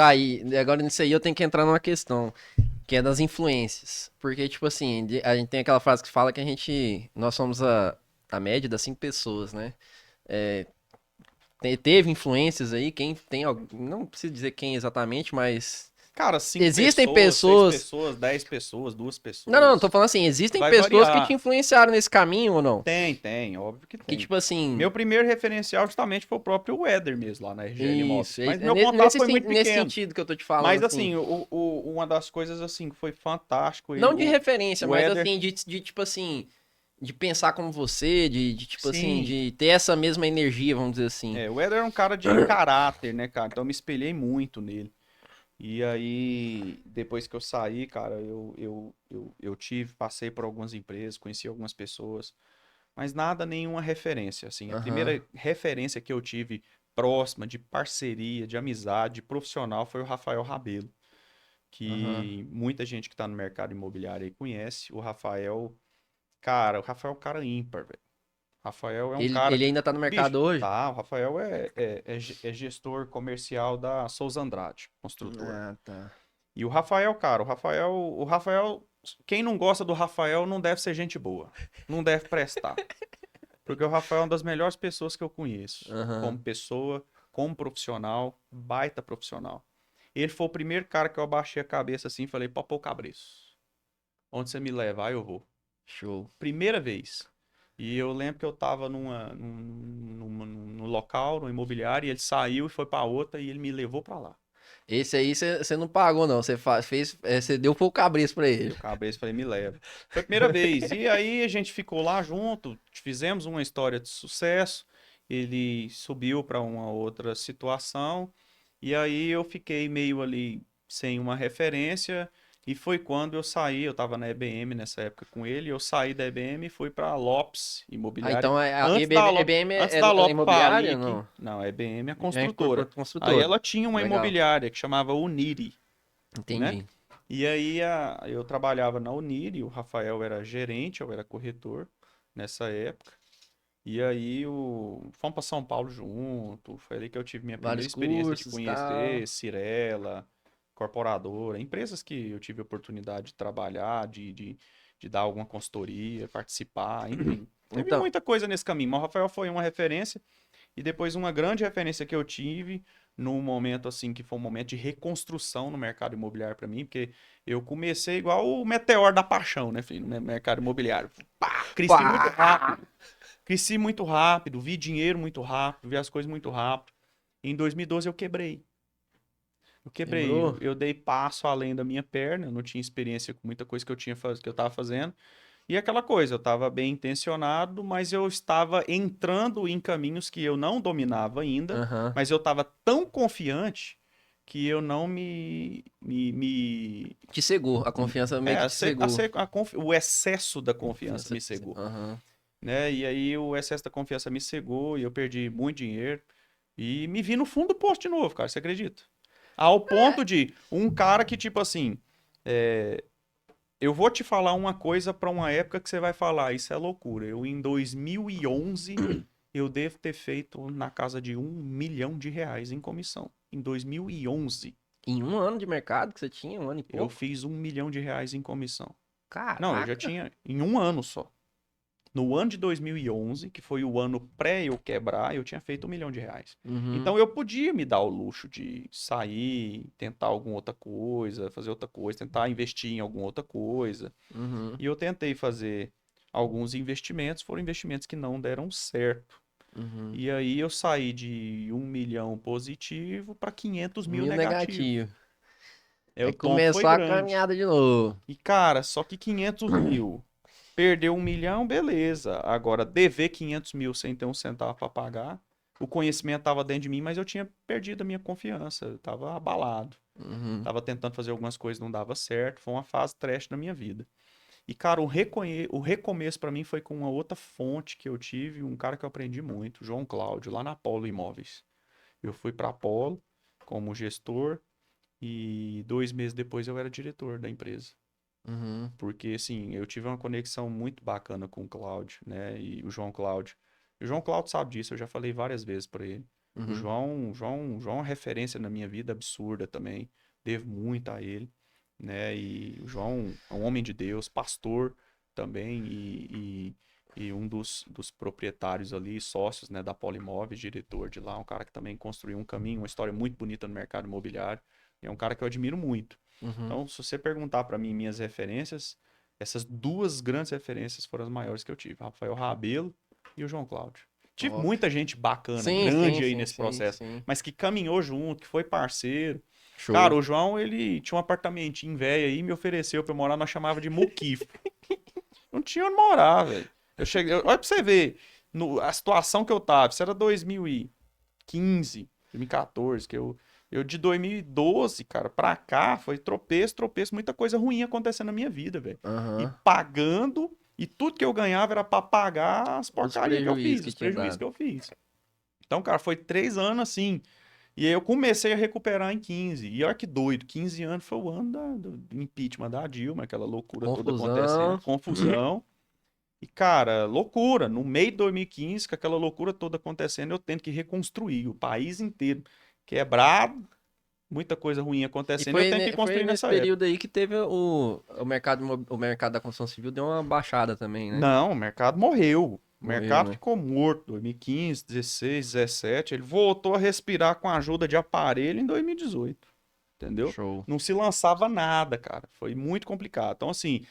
Tá, e agora nisso aí eu tenho que entrar numa questão, que é das influências. Porque, tipo assim, a gente tem aquela frase que fala que nós somos a média das 5 pessoas, né? É, teve influências aí, quem tem, não preciso dizer quem exatamente, mas Cara, 5 existem pessoas, 6 pessoas. pessoas, 10 pessoas, 2 Não, tô pessoas. falando assim, existem Vai pessoas que te variar. influenciaram nesse caminho ou não? Tem, óbvio que Que, tem. tipo assim, Meu primeiro referencial justamente foi o próprio Éder mesmo, lá na RGL Imóveis. isso, Mas meu contato foi muito nesse pequeno. sentido que eu tô te falando, Mas, assim. assim, uma das coisas, assim, que foi fantástico, Não de referência, o mas Éder, assim, de tipo assim, de pensar como você, de tipo assim, sim, de ter essa mesma energia, vamos dizer assim. o Éder é um cara de caráter, né, cara? Então eu me espelhei muito nele. E aí, depois que eu saí, cara, passei por algumas empresas, conheci algumas pessoas, mas nada, nenhuma referência, assim. A Aham, primeira referência que eu tive próxima, de parceria, de amizade, profissional, foi o Rafael Rabelo, aham. que muita gente que está no mercado imobiliário aí conhece. O Rafael, cara, o Rafael é um cara ímpar, velho. Rafael é um cara. Ele ainda tá no Bicho, mercado hoje? tá, o Rafael é gestor comercial da Souza Andrade, construtora. Ah, tá. E o Rafael, cara, o Rafael, quem não gosta do Rafael não deve ser gente boa. Não deve prestar. Porque o Rafael é uma das melhores pessoas que eu conheço. Como Aham. pessoa, como profissional, baita profissional. Ele foi o primeiro cara que eu abaixei a cabeça assim e falei, Popô Cabreço, onde você me levar, eu vou. Show. Primeira vez. E eu lembro que eu tava num local, numa imobiliária, e ele saiu e foi pra outra e ele me levou pra lá. Esse aí você não pagou, não. Você fez, você deu foi o cabreço pra Dei ele. o cabeça e falei, me leva. Foi a primeira vez. E aí a gente ficou lá junto, fizemos uma história de sucesso. Ele subiu para uma outra situação. E aí eu fiquei meio ali sem uma referência. E foi quando eu saí, eu estava na EBM nessa época com ele, eu saí da EBM e fui para a Lopes Ah, Imobiliária. então a Antes EBM da é Lopes falir, imobiliária? Não. não, a EBM é a Já incorporou construtora. Aí construtora. ela tinha uma Legal. imobiliária que chamava Uniri, né? Entendi. E aí eu trabalhava na Uniri, o Rafael era gerente, eu era corretor nessa época. E aí fomos para São Paulo junto, foi ali que eu tive minha primeira Vários experiência de cursos e tal. conhecer Cirela, Corporadora, empresas que eu tive a oportunidade de trabalhar, de dar alguma consultoria, participar, enfim. Teve Então, muita coisa nesse caminho, mas o Rafael foi uma referência. E depois uma grande referência que eu tive num momento assim que foi um momento de reconstrução no mercado imobiliário para mim, porque eu comecei igual o meteoro da paixão, né, filho, no mercado imobiliário. Pá, cresci muito pá! rápido. Cresci muito rápido, vi dinheiro muito rápido, vi as coisas muito rápido. Em 2012 eu quebrei. Eu quebrei, Quebrou? eu dei passo além da minha perna, eu não tinha experiência com muita coisa que eu estava fazendo. E aquela coisa, eu estava bem intencionado, mas eu estava entrando em caminhos que eu não dominava ainda, Aham. mas eu estava tão confiante que eu não me Te cegou. A confiança meio que te cegou. o excesso da confiança Confiança. me cegou, Aham. né? E aí o excesso da confiança me cegou e eu perdi muito dinheiro e me vi no fundo do poço de novo, cara, você acredita? Ao ponto de um cara que, tipo assim, é, eu vou te falar uma coisa para uma época que você vai falar, isso é loucura. Eu, em 2011, eu devo ter feito na casa de R$ 1 milhão em comissão. Em 2011, Em um ano de mercado que você tinha, um ano e eu pouco? fiz R$ 1 milhão em comissão. Não, eu já Caraca! tinha em um ano só. No ano de 2011, que foi o ano pré eu quebrar, eu tinha feito R$ 1 milhão. Uhum. Então eu podia me dar o luxo de sair, tentar alguma outra coisa, fazer outra coisa, tentar investir em alguma outra coisa. Uhum. E eu tentei fazer alguns investimentos, foram investimentos que não deram certo. Uhum. E aí eu saí de 1 milhão positivo para 500 mil Mil negativo. negativo. O Aí tombo foi começou a grande. caminhada de novo. E cara, só que 500 mil. Perdeu 1 milhão, beleza. Agora, dever 500 mil sem ter um centavo para pagar. O conhecimento estava dentro de mim, mas eu tinha perdido a minha confiança. Eu estava abalado. Uhum. Estava tentando fazer algumas coisas, não dava certo. Foi uma fase trash na minha vida. E, cara, o recomeço para mim foi com uma outra fonte que eu tive, um cara que eu aprendi muito, João Cláudio, lá na Apollo Imóveis. Eu fui para Apollo como gestor e 2 meses depois eu era diretor da empresa. Uhum. Porque, assim, eu tive uma conexão muito bacana com o Cláudio, né? E o João Cláudio. O João Cláudio sabe disso, eu já falei várias vezes para ele. O Uhum. João é uma referência na minha vida absurda também. Devo muito a ele, né? E o João é um homem de Deus, pastor também e um dos proprietários ali, sócios, né, da Polimóveis, diretor de lá, um cara que também construiu um caminho, uma história muito bonita no mercado imobiliário. E é um cara que eu admiro muito. Uhum. Então, se você perguntar para mim minhas referências, essas duas grandes referências foram as maiores que eu tive, Rafael Rabelo e o João Cláudio. Tive Top. muita gente bacana, Sim, sim, grande aí sim, nesse sim, processo, sim. mas que caminhou junto, que foi parceiro. Cara, Show. o João, ele tinha um apartamentinho velho aí, me ofereceu pra eu morar, nós chamava de muquifo. Não tinha onde morar, velho. Eu cheguei, olha pra você ver a situação que eu tava. Isso era 2015, 2014, eu de 2012, cara, pra cá, foi tropeço, tropeço, muita coisa ruim acontecendo na minha vida, velho. E Aham. pagando, e tudo que eu ganhava era pra pagar as Os porcarias que eu prejuízos fiz, que os tinha prejuízos que dado. eu fiz. Então, cara, foi 3 anos assim. E aí eu comecei a recuperar em 15. E olha que doido, 15 anos foi o ano do impeachment da Dilma, aquela loucura toda acontecendo, Confusão. confusão. E, cara, loucura. No meio de 2015, com aquela loucura toda acontecendo, eu tendo que reconstruir o país inteiro quebrado, muita coisa ruim E acontecendo, e eu foi, tenho que foi construir nesse nessa época. período aí que teve o mercado da construção civil deu uma baixada também, né? Não, o mercado morreu. O Morreu, mercado né? ficou morto. 2015, 16, 17. Ele voltou a respirar com a ajuda de aparelho em 2018. Entendeu? Show. Não se lançava nada, cara. Foi muito complicado. Então, assim,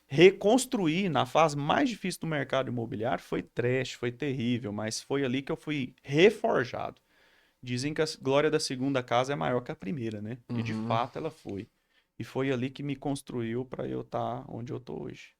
reconstruir na fase mais difícil do mercado imobiliário foi trash, foi terrível, mas foi ali que eu fui reforjado. Dizem que a glória da segunda casa é maior que a primeira, né? E de Uhum. fato ela foi. E foi ali que me construiu para eu estar onde eu tô hoje.